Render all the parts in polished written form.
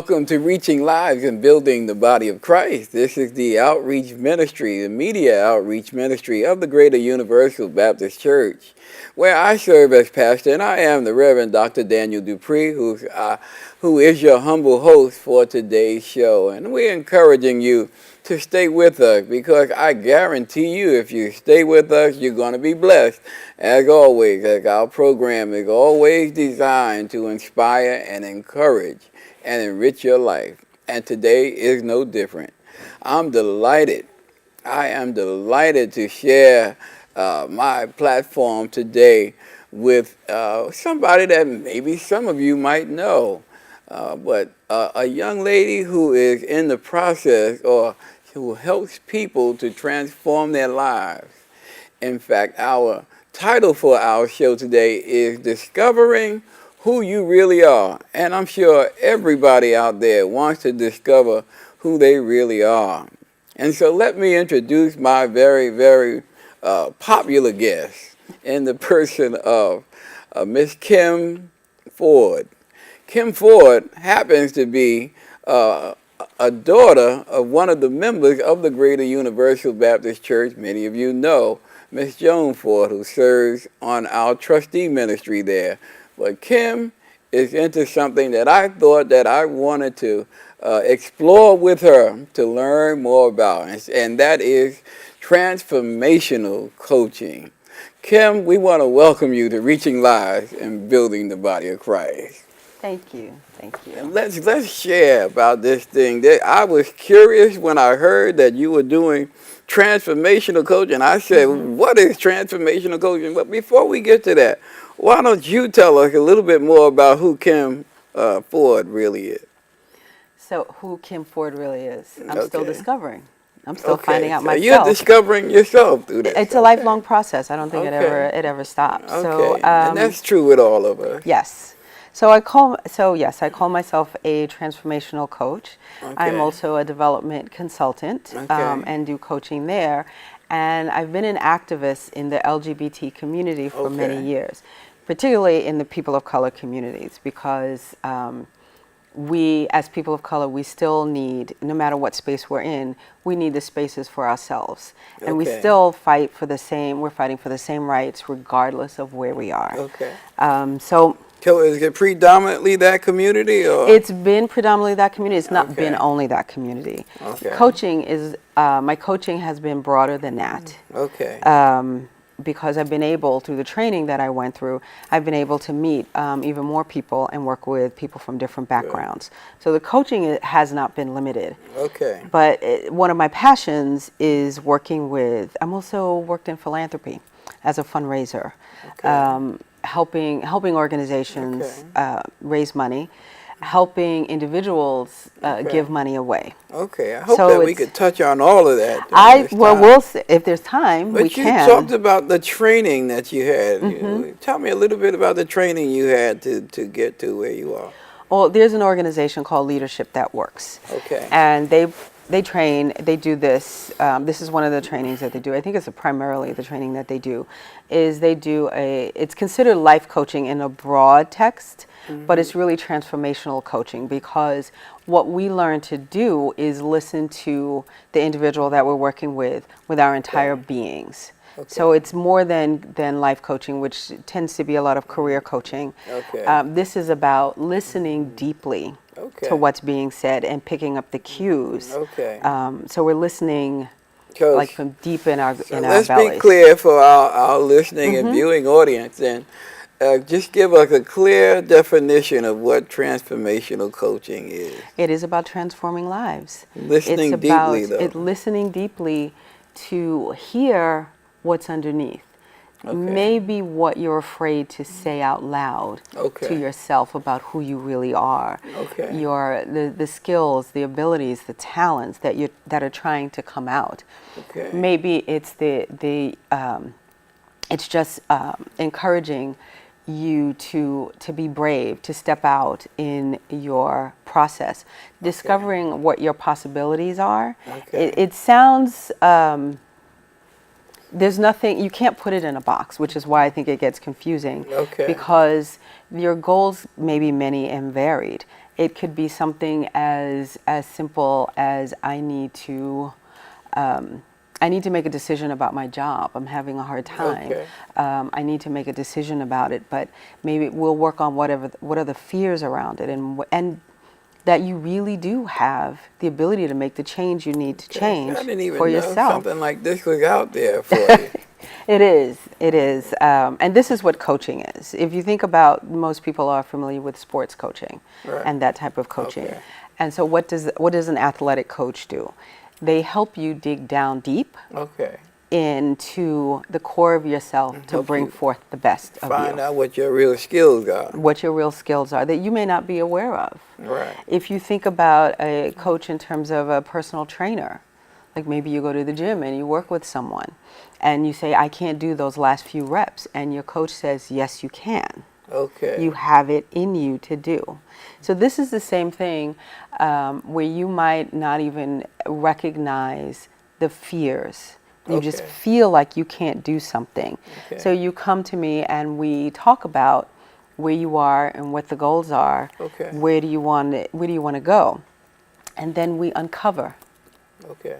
Welcome to Reaching Lives and Building the Body of Christ. This is the outreach ministry, the media outreach ministry of the Greater Universal Baptist Church, where I serve as pastor, and I am the Reverend Dr. Daniel Dupree, who is your humble host for today's show. And we're encouraging you to stay with us, because I guarantee you, if you stay with us, you're going to be blessed. As always, as our program is always designed to inspire and encourage and enrich your life. And today is no different. I am delighted to share my platform today with somebody that maybe some of you might know, but a young lady who is in the process, or who helps people to transform their lives. In fact, our title for our show today is Discovering Who You Really Are. And I'm sure everybody out there wants to discover who they really are. And so let me introduce my very, very popular guest in the person of Miss Kim Ford. Kim Ford happens to be a daughter of one of the members of the Greater Universal Baptist Church. Many of you know Miss Joan Ford, who serves on our trustee ministry there. But Kim is into something that I thought that I wanted to explore with her to learn more about, and that is transformational coaching. Kim, we want to welcome you to Reaching Lives and Building the Body of Christ. Thank you. Thank you. And let's share about this thing. I was curious when I heard that you were doing transformational coaching. I said, What is transformational coaching? But before we get to that, why don't you tell us a little bit more about who Kim Ford really is? So who Kim Ford really is, I'm still discovering. I'm still finding out so myself. You're discovering yourself through this. It's a lifelong process. I don't think it ever stops. Okay. So, and that's true with all of us. Yes. So I call myself a transformational coach. Okay. I'm also a development consultant and do coaching there. And I've been an activist in the LGBT community for many years, particularly in the people of color communities, because we, as people of color, we still need, no matter what space we're in, we need the spaces for ourselves. And we still fight for the same, we're fighting for the same rights regardless of where we are. Okay. So is it predominantly that community? Or? It's been predominantly that community. It's not been only that community. Okay. Coaching is, my coaching has been broader than that. Okay. Because I've been able, through the training that I went through, I've been able to meet even more people and work with people from different backgrounds. So the coaching has not been limited. Okay. But one of my passions is working with, I'm also worked in philanthropy as a fundraiser, helping organizations raise money, helping individuals give money away. Okay, I hope that we could touch on all of that. We'll see. If there's time, we can. But you talked about the training that you had. Tell me a little bit about the training you had to get to where you are. Well, there's an organization called Leadership That Works. Okay. And they train, they do this. This is one of the trainings that they do. I think it's primarily the training that they do. Is they do it's considered life coaching in a broad text, but it's really transformational coaching, because what we learn to do is listen to the individual that we're working with our entire beings. Okay. So it's more than life coaching, which tends to be a lot of career coaching. Okay. This is about listening deeply to what's being said and picking up the cues. Okay. So we're listening like from deep in our bellies. Let's be clear for our listening and viewing audience, and just give us a clear definition of what transformational coaching is. It is about transforming lives. Listening deeply, though. Listening deeply to hear what's underneath. Maybe what you're afraid to say out loud to yourself about who you really are. The skills, the abilities, the talents that are trying to come out. Maybe it's it's just encouraging you to be brave, to step out in your process, discovering what your possibilities are. It sounds there's nothing, you can't put it in a box, which is why I think it gets confusing. Okay. Because your goals may be many and varied. It could be something as simple as I need to make a decision about my job. I'm having a hard time. Okay. I need to make a decision about it, but maybe we'll work on what are the fears around it, and that you really do have the ability to make the change you need to change I didn't even for know yourself. something like this was out there for you. It is, and this is what coaching is. If you think about, most people are familiar with sports coaching, Right. and that type of coaching. Okay. And so, what does an athletic coach do? They help you dig down deep Okay. into the core of yourself to Help bring you forth the best of Find you. out what your real skills are. What your real skills are that you may not be aware of. Right. If you think about a coach in terms of a personal trainer, like maybe you go to the gym and you work with someone and you say, I can't do those last few reps, and your coach says, yes, you can. Okay. You have it in you to do. So this is the same thing, where you might not even recognize the fears. You just Okay. feel like you can't do something. Okay. So you come to me and we talk about where you are and what the goals are. Okay. Where do you want to go? And then we uncover Okay.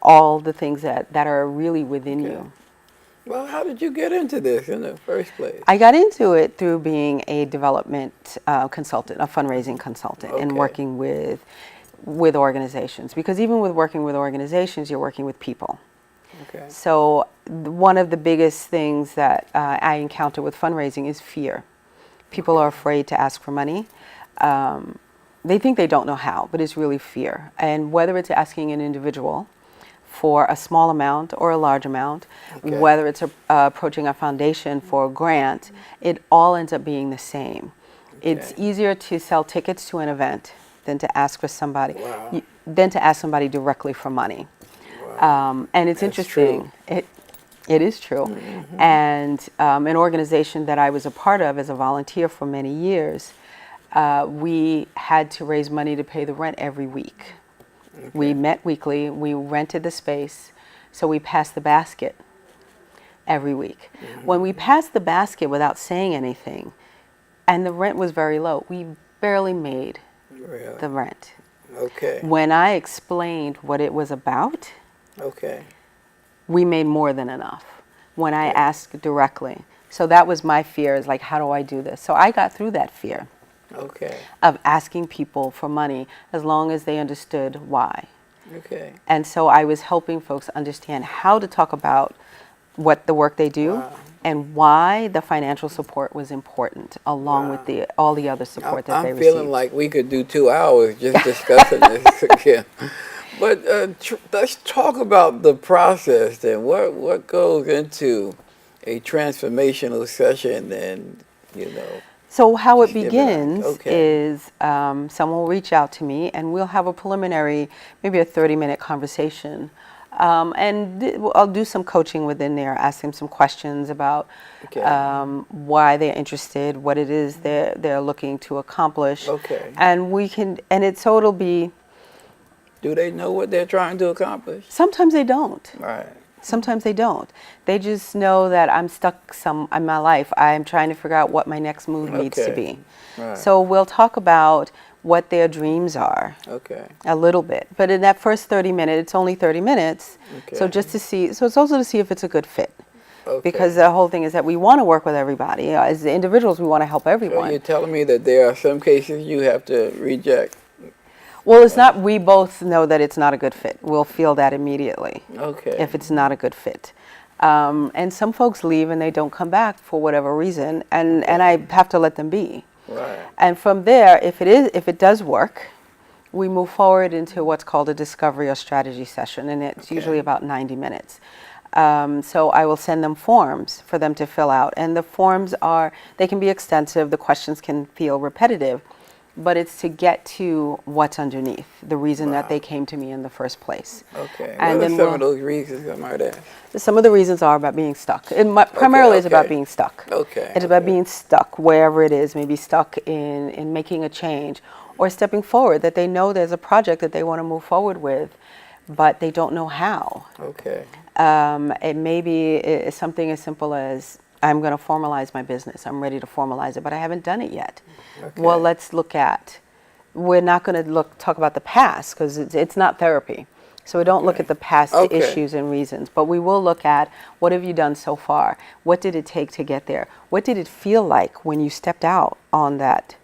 all the things that are really within Okay. you. Well, how did you get into this in the first place? I got into it through being a development consultant, a fundraising consultant, and Okay. working with organizations. Because even with working with organizations, you're working with people. Okay. So one of the biggest things that I encounter with fundraising is fear. People are afraid to ask for money. They think they don't know how, but it's really fear. And whether it's asking an individual for a small amount or a large amount, Okay. whether it's approaching a foundation for a grant, it all ends up being the same. It's Okay. easier to sell tickets to an event than to ask for somebody, Wow. than to ask somebody directly for money. Wow. And it's That's interesting. It is true. Mm-hmm. And an organization that I was a part of as a volunteer for many years, we had to raise money to pay the rent every week. Okay. We met weekly. We rented the space, so we passed the basket every week. Mm-hmm. When we passed the basket without saying anything, and the rent was very low, we barely made Really? the rent. Okay. When I explained what it was about, Okay. we made more than enough when I Okay. asked directly. So that was my fear, is like, how do I do this? So I got through that fear Okay. of asking people for money as long as they understood why. Okay. And so I was helping folks understand how to talk about what the work they do Wow. and why the financial support was important, along with all the other support that they I'm received. feeling like we could do 2 hours just discussing this again. But let's talk about the process then. What goes into a transformational session, and So how it just give it out. begins Okay. is someone will reach out to me and we'll have a preliminary, maybe a 30-minute conversation. I'll do some coaching within there, ask them some questions about Okay. why they're interested, what it is they're looking to accomplish. Okay. And it'll be, Do they know what they're trying to accomplish? sometimes they don't. Right. Sometimes they don't. They just know that I'm stuck in my life. I'm trying to figure out what my next move needs to Okay. be. Right. So we'll talk about what their dreams are Okay. a little bit. But in that first 30 minutes, it's only 30 minutes. So Okay. just to see, so it's also to see if it's a good fit. Okay. Because the whole thing is that we want to work with everybody. As individuals, we want to help So everyone. you're telling me that there are some cases you have to reject. Well, it's not, we both know that it's not a good fit. We'll feel that immediately Okay. if it's not a good fit. And some folks leave and they don't come back for whatever reason, and I have to let them be. Right. And from there, if it does work, we move forward into what's called a discovery or strategy session, and it's Okay. usually about 90 minutes. So I will send them forms for them to fill out, and the forms they can be extensive, the questions can feel repetitive, but it's to get to what's underneath, the reason that they came to me in the first place. Okay. And What are then some of those reasons I might ask? Some of the reasons are about being stuck. Primarily it's about okay. being stuck. Okay. It's about okay. being stuck wherever it is, maybe stuck in making a change or stepping forward, that they know there's a project that they want to move forward with, but they don't know how. Okay. It may be something as simple as, I'm going to formalize my business. I'm ready to formalize it, but I haven't done it yet. Okay. Well, let's look at, we're not going to talk about the past because it's not therapy. So we don't look at the past issues and reasons, but we will look at what have you done so far? What did it take to get there? What did it feel like when you stepped out on that,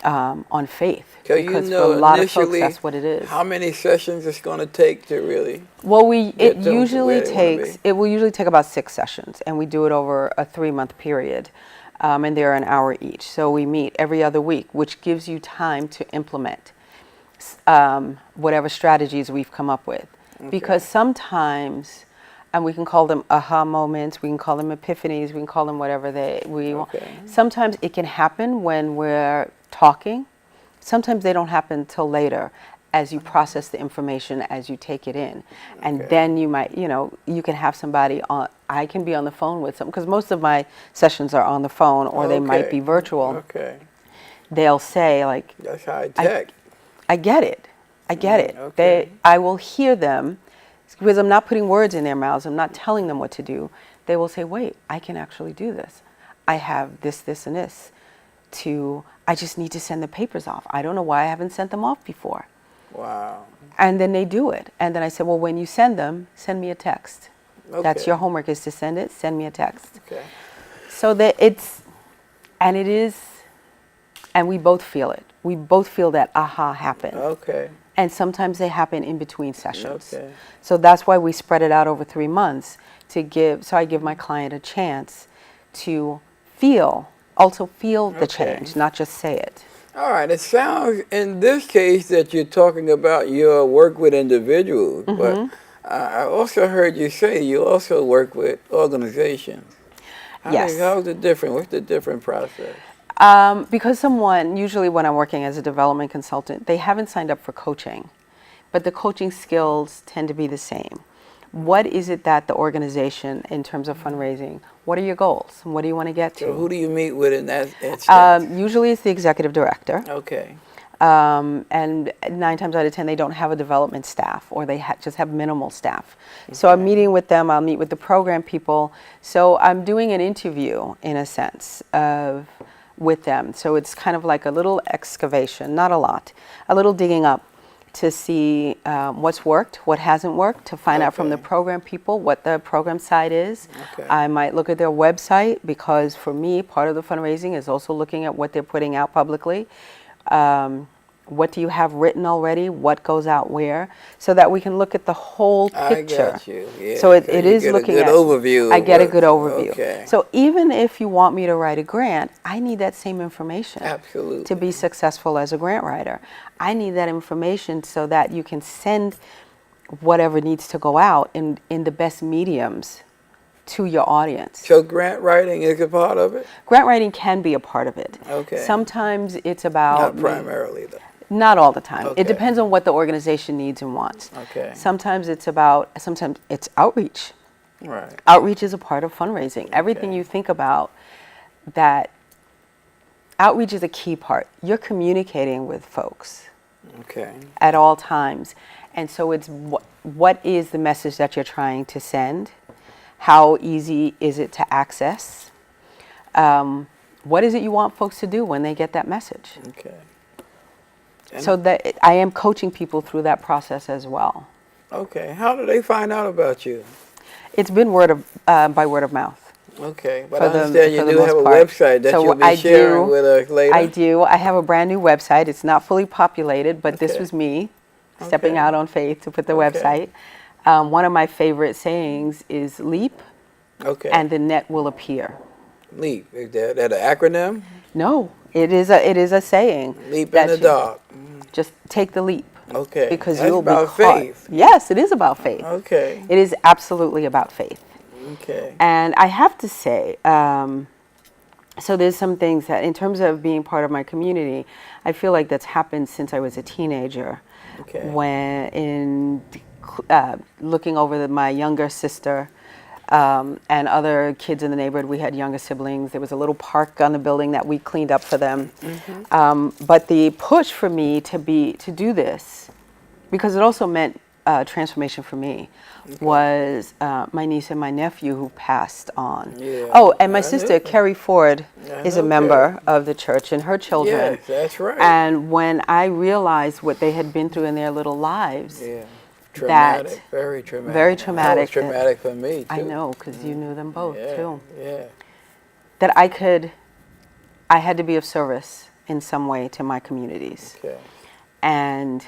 on faith? So because you know, for a lot of folks, initially, that's what it is. how many sessions it's going to take to really? Well, get it them usually where they wanna takes, be? it will usually take about 6 sessions, and we do it over a 3-month period, and they're an hour each. So we meet every other week, which gives you time to implement whatever strategies we've come up with. Because sometimes, and we can call them aha moments, we can call them epiphanies, we can call them whatever we want. Sometimes it can happen when we're talking. Sometimes they don't happen till later as you process the information, as you take it in. And then you might, you can have somebody on, I can be on the phone with them, because most of my sessions are on the phone or they might be virtual. They'll say like, that's high tech. I get it. I get it. I will hear them, because I'm not putting words in their mouths. I'm not telling them what to do. They will say, wait, I can actually do this. I have this, this, and this. I just need to send the papers off. I don't know why I haven't sent them off before. Wow. And then they do it. And then I said, well, when you send them, send me a text. That's your homework, is to send it. Send me a text. So that and we both feel it. We both feel that aha happen. And sometimes they happen in between sessions. So that's why we spread it out over 3 months so I give my client a chance to also feel the change, not just say it. All right. It sounds, in this case, that you're talking about your work with individuals, but I also heard you say you also work with organizations. How's it different? What's the different process? Because usually when I'm working as a development consultant, they haven't signed up for coaching, but the coaching skills tend to be the same. What is it that the organization, in terms of fundraising, what are your goals? What do you want to get to? So who do you meet with in that instance? Usually it's the executive director. And 9 times out of 10, they don't have a development staff, or they just have minimal staff. So I'm meeting with them. I'll meet with the program people. So I'm doing an interview, in a sense, with them. So it's kind of like a little excavation, not a lot, a little digging up to see what's worked, what hasn't worked, to find out from the program people what the program side is. I might look at their website, because for me, part of the fundraising is also looking at what they're putting out publicly. What do you have written already? What goes out where? So that we can look at the whole picture. I got you. Yeah. So it is looking at a good overview. I get a good overview. So even if you want me to write a grant, I need that same information. Absolutely. To be successful as a grant writer. I need that information so that you can send whatever needs to go out in the best mediums to your audience. So grant writing is a part of it? Grant writing can be a part of it. Sometimes it's about... Not primarily, though. Not all the time. It depends on what the organization needs and wants. Sometimes it's outreach. Outreach is a part of fundraising. Everything you think about, that outreach is a key part. You're communicating with folks at all times. And so it's what is the message that you're trying to send? How easy is it to access? What is it you want folks to do when they get that message? So that I am coaching people through that process as well. How do they find out about you? It's been by word of mouth. But I understand you do have a website that you'll be sharing with us later. I do. I have a brand new website. It's not fully populated, but this was me stepping out on faith to put the website. One of my favorite sayings is leap, and the net will appear. Leap, is that an acronym? No, it is a saying. Leap in the dark. Just take the leap. Because that's you'll about be caught. Faith. Yes, it is about faith. It is absolutely about faith. And I have to say, so there's some things that, in terms of being part of my community, I feel like that's happened since I was a teenager. When looking over my younger sister and other kids in the neighborhood, we had younger siblings. There was a little park on the building that we cleaned up for them. But the push for me to do this, because it also meant transformation for me was my niece and my nephew who passed on. Yeah, Oh, and my I sister, know. Carrie Ford, I is a know member Carrie. of the church, and her children. Yes, that's right. And when I realized what they had been through in their little lives, Yeah. that Traumatic, very traumatic. very That was traumatic, that traumatic for me I too. know, because you knew them both Yeah, too, yeah. that I had to be of service in some way to my communities. Okay, And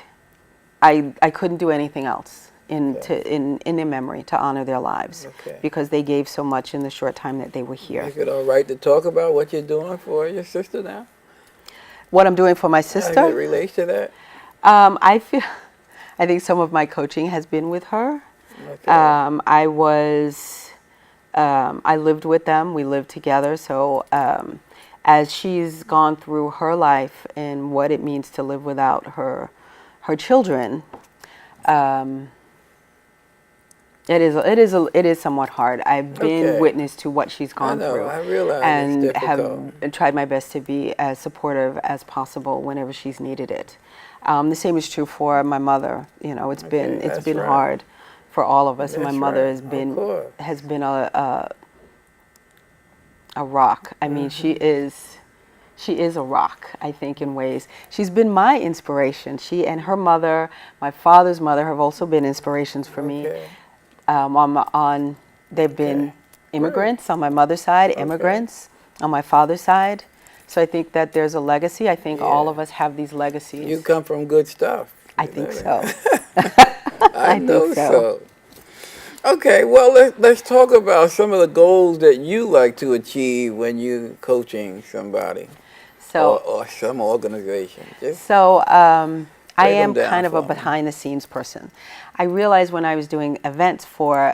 I couldn't do anything else okay, in their memory to honor their lives, okay. because they gave so much in the short time that they were here. Is it all right to talk about what you're doing for your sister now? What I'm doing for my As it sister, relates to that? I feel, I think some of my coaching has been with her. Okay, I lived with them. We lived together. So as she's gone through her life and what it means to live without her children, it is somewhat hard. I've been okay. witness to what she's I gone know, through, I realize it's and difficult. have tried my best to be as supportive as possible whenever she's needed it. The same is true for my mother. You know, Okay, it's that's been right. hard for all of us, and my That's mother right, has of course. been a rock. I mean, she is a rock, I think, in ways. She's been my inspiration. She and her mother, my father's mother, have also been inspirations for me. Okay, They've been okay. immigrants on my mother's side, Okay. immigrants on my father's side. So I think that there's a legacy. I think all Yeah. of us have these legacies. You come from good stuff. I think so. I I think know so. so. Okay, well, let's talk about some of the goals that you like to achieve when you're coaching somebody So or some organization. Just So I break them am down kind of a for me. behind the scenes person. I realized when I was doing events for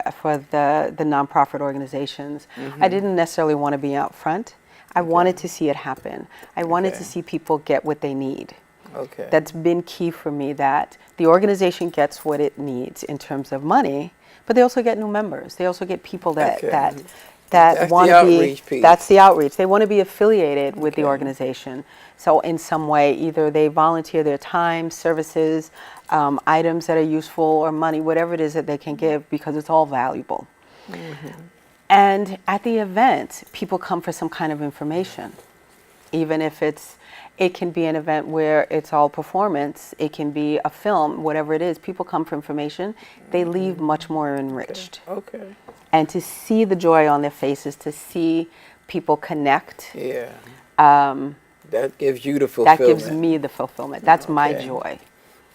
the nonprofit organizations, I didn't necessarily want to be out front. I wanted to see it happen. I wanted to Okay. see people get what they need. Okay. That's been key for me, that the organization gets what it needs in terms of money, but they also get new members. They also get people Okay. that That's want the to be, outreach piece. that's the outreach. They want to be affiliated with the Okay. organization. So in some way, either they volunteer their time, services, items that are useful, or money, whatever it is that they can give, because it's all valuable. And at the event, people come for some kind of information, even if it can be an event where it's all performance, it can be a film, whatever it is. People come for information, they leave much more enriched. Okay. And to see the joy on their faces, to see people connect, Yeah. That gives you the that fulfillment. gives me the fulfillment. That's my Okay. joy.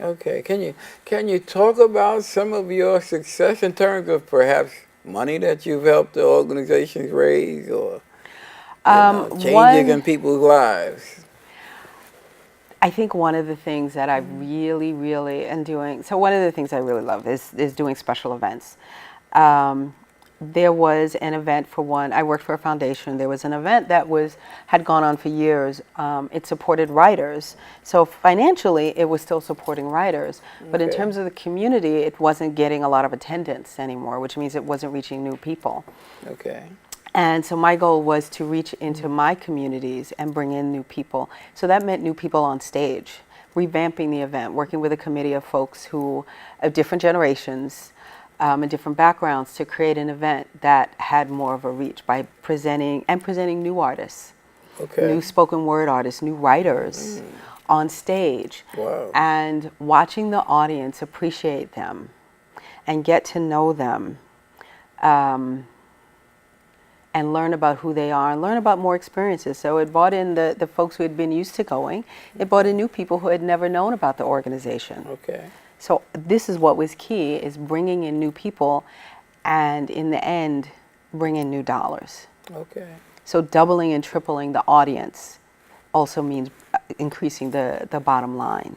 Okay. Can you talk about some of your success in terms of perhaps money that you've helped the organizations raise, or changing in One, people's lives? I think one of the things that I really, really am doing, so one of the things I really love is doing special events. There was an event for one, I worked for a foundation, there was an event that had gone on for years. It supported writers. So financially, it was still supporting writers. But in Okay. terms of the community, it wasn't getting a lot of attendance anymore, which means it wasn't reaching new people. Okay. And so my goal was to reach into my communities and bring in new people. So that meant new people on stage, revamping the event, working with a committee of folks who, of different generations and different backgrounds, to create an event that had more of a reach by presenting new artists, Okay. new spoken word artists, new writers on stage, Wow. and watching the audience appreciate them and get to know them. And learn about who they are and learn about more experiences. So it brought in the folks who had been used to going. It brought in new people who had never known about the organization. Okay. So this is what was key, is bringing in new people, and in the end, bring in new dollars. Okay. So doubling and tripling the audience also means increasing the bottom line.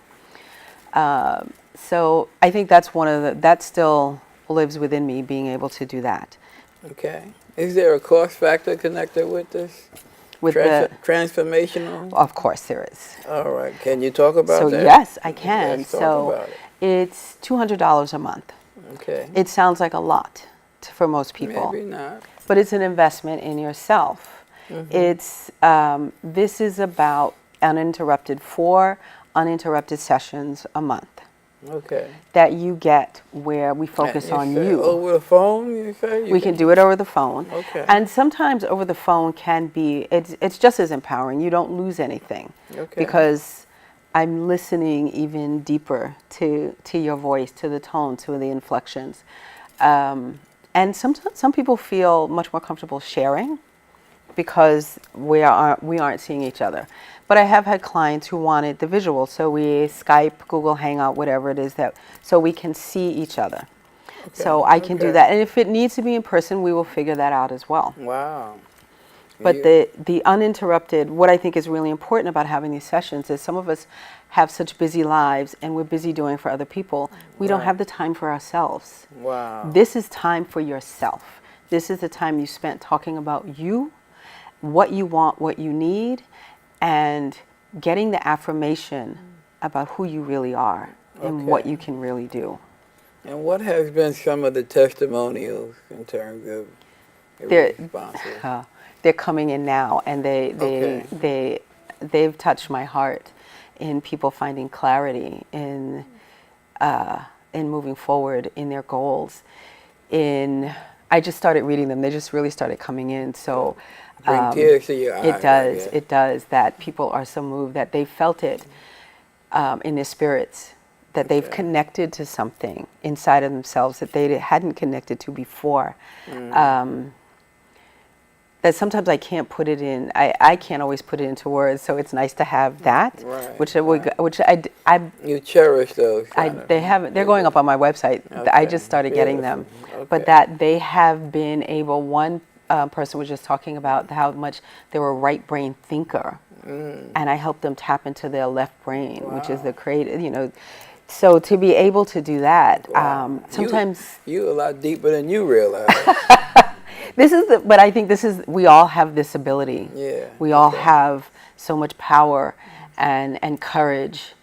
So I think that's that still lives within me, being able to do that. Okay. Is there a cost factor connected with this? With Transformational? Of course there is. All right. Can you talk about So that? yes, I can. Let's talk So about it. it's $200 a month. Okay. It sounds like a lot for most people, Maybe not. but it's an investment in yourself. It's this is about 4 uninterrupted sessions a month. Okay. that you get where we focus And on you say you. over the phone, you say? We can do it over the phone. Okay. And sometimes over the phone can be, it's just as empowering. You don't lose anything. Okay. Because I'm listening even deeper to your voice, to the tone, to the inflections. And some people feel much more comfortable sharing because we aren't seeing each other. But I have had clients who wanted the visual, so we Skype, Google Hangout, whatever it is, that so we can see each other. Okay. So I can do Okay. that. And if it needs to be in person, we will figure that out as well. Wow. But You- the uninterrupted, what I think is really important about having these sessions is some of us have such busy lives and we're busy doing for other people. We don't Right. have the time for ourselves. Wow. This is time for yourself. This is the time you spent talking about you, what you want, what you need, and getting the affirmation about who you really are and what Okay. you can really do. And what has been some of the testimonials in terms of the They're, responses? they're coming in now, and Okay. they've touched my heart in people finding clarity in moving forward in their goals. I just started reading them; they just really started coming in. So Bring tears to your eyes. it I does. guess. It does. That people are so moved that they felt it in their spirits, that they've Okay. connected to something inside of themselves that they hadn't connected to before. That sometimes I can't put it in. I can't always put it into words. So it's nice to have that, Right, which right. I You cherish those kind of. they have. They're going up on my website. I Okay, just started getting them, beautiful. but Okay. that they have been able. One person was just talking about how much they were a right brain thinker, and I helped them tap into their left brain, which is the creative. So to be able to do that, Wow. sometimes You a lot deeper than you realize. but I think we all have this ability. Yeah, We all okay. have so much power and courage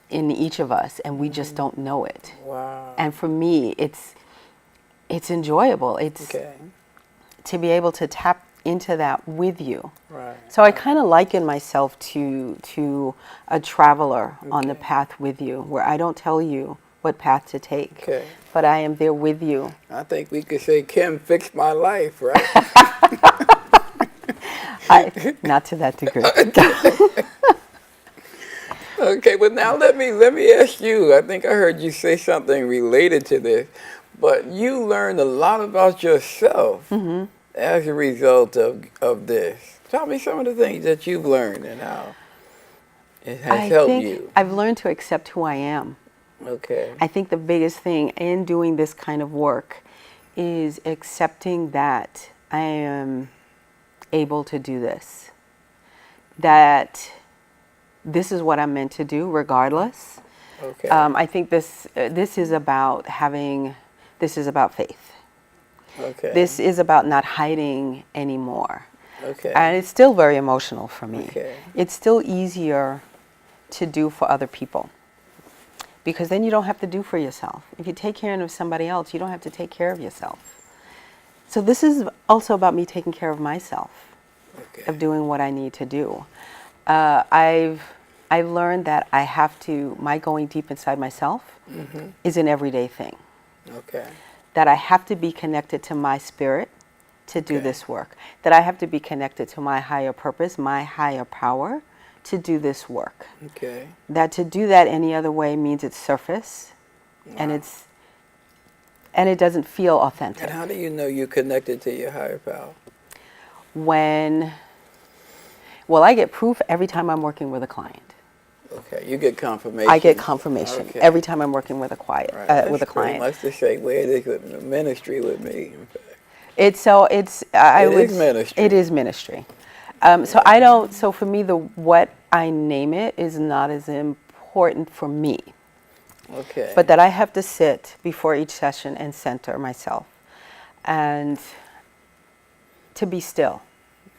in each of us, and we just don't know it. Wow. And for me, it's enjoyable. It's Okay. to be able to tap into that with you. Right. So I kind of liken myself to a traveler on the Okay. path with you, where I don't tell you what path to take, Okay. but I am there with you. I think we could say Kim fixed my life, right? Not to that degree. Okay, but now let me ask you. I think I heard you say something related to this, but you learned a lot about yourself as a result of this. Tell me some of the things that you've learned and how it has I helped think you. I've learned to accept who I am. Okay. I think the biggest thing in doing this kind of work is accepting that I am able to do this. That this is what I'm meant to do regardless. Okay. I think this is about this is about faith. Okay. This is about not hiding anymore. Okay. And it's still very emotional for me. Okay. It's still easier to do for other people, because then you don't have to do for yourself. If you take care of somebody else, you don't have to take care of yourself. So this is also about me taking care of myself, Okay. of doing what I need to do. I've learned that I have to, my going deep inside myself is an everyday thing. Okay. That I have to be connected to my spirit to do Okay. this work. That I have to be connected to my higher purpose, my higher power to do this work. Okay. That to do that any other way means it's surface and Wow. it doesn't feel authentic. And how do you know you're connected to your higher power? Well, I get proof every time I'm working with a client. Okay, you get confirmation. I get confirmation Okay. every time I'm working with a Right. with a That's pretty client. much the same way it is with ministry with me. In fact. It is ministry. It is ministry. So I don't. So for me, what I name it is not as important for me. Okay. But that I have to sit before each session and center myself, and to be still,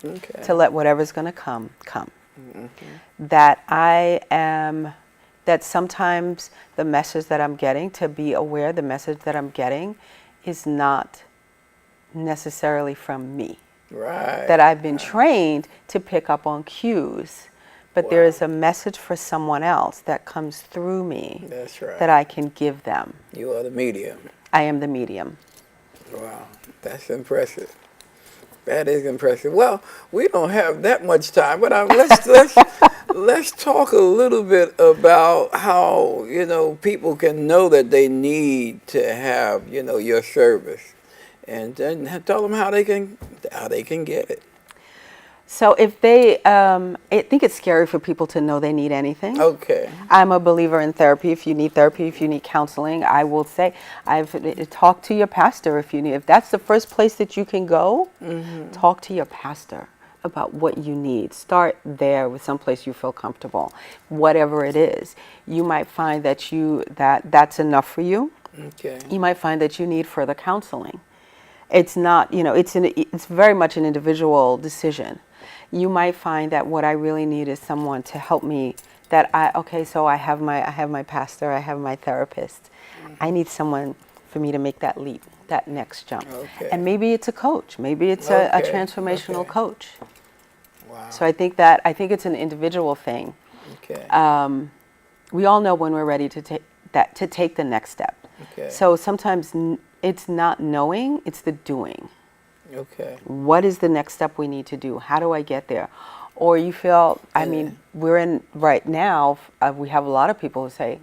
Okay. to let whatever's going to come. That that sometimes the message that I'm getting, to be aware the message that I'm getting is not necessarily from me. Right. That I've been trained to pick up on cues but Wow. there is a message for someone else that comes through me That's right. that I can give them. You are the medium. I am the medium. Wow, that's impressive. That is impressive. Well, we don't have that much time, but let's talk a little bit about how people can know that they need to have your service, and then tell them how they can get it. So if I think it's scary for people to know they need anything. Okay. I'm a believer in therapy. If you need therapy, if you need counseling, I will say, I've talked to your pastor if you need. If that's the first place that you can go, talk to your pastor about what you need. Start there with someplace you feel comfortable, whatever it is. You might find that's enough for you. Okay. You might find that you need further counseling. It's not, it's very much an individual decision. You might find that what I really need is someone to help me. So I have my pastor, I have my therapist. I need someone for me to make that leap, that next jump. Okay. And maybe it's a coach. Maybe it's a Okay. transformational Okay. coach. Wow. So I think it's an individual thing. Okay. We all know when we're ready to take the next step. Okay. So sometimes it's not knowing, it's the doing. Okay. What is the next step we need to do? How do I get there? Or you feel, we're in right now, we have a lot of people who say,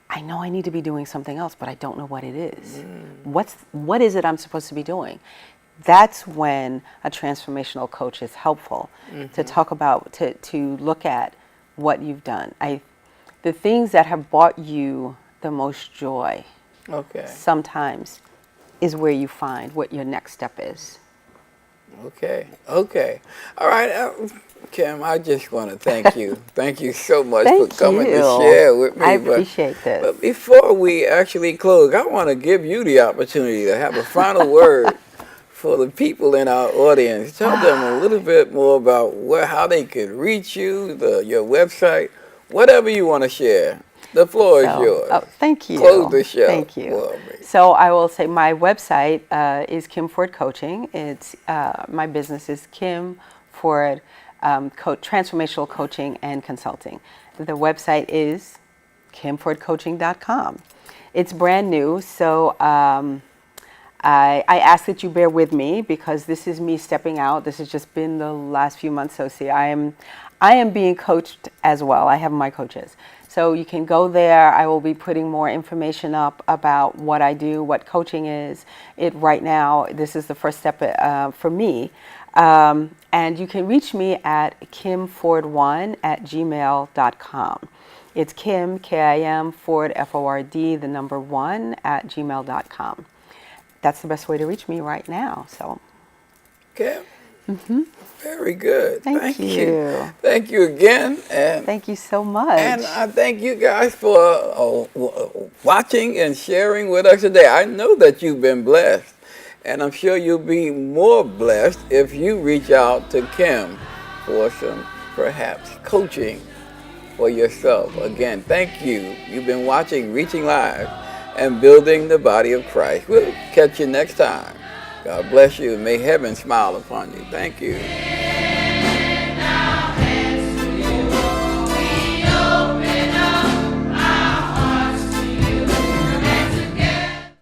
I know I need to be doing something else, but I don't know what it is. What is it I'm supposed to be doing? That's when a transformational coach is helpful to talk about, to look at what you've done. The things that have brought you the most joy Okay. sometimes is where you find what your next step is. Okay. Okay. All right. Kim, I just want to thank you. Thank you so much Thank for coming you. to share with me. I appreciate this. But before we actually close, I want to give you the opportunity to have a final word for the people in our audience. Tell them a little bit more about how they can reach you, your website, whatever you want to share. The floor is yours. Oh, thank you. Close the show. Thank you. for me. So I will say my website is Kim Ford Coaching. It's my business is Kim Ford Transformational Coaching and Consulting. The website is kimfordcoaching.com. It's brand new, so I ask that you bear with me because this is me stepping out. This has just been the last few months. So see, I am being coached as well. I have my coaches. So you can go there. I will be putting more information up about what I do, what coaching is. Right now, this is the first step for me. And you can reach me at kimford1@gmail.com. It's Kim, Kim, Ford, Ford, the number 1 @gmail.com. That's the best way to reach me right now. So. Kim? Very good. Thank you. Thank you again. And thank you so much. And I thank you guys for watching and sharing with us today. I know that you've been blessed, and I'm sure you'll be more blessed if you reach out to Kim for some, perhaps, coaching for yourself. Again, thank you. You've been watching Reaching Live and Building the Body of Christ. We'll catch you next time. God bless you, and may heaven smile upon you. Thank you.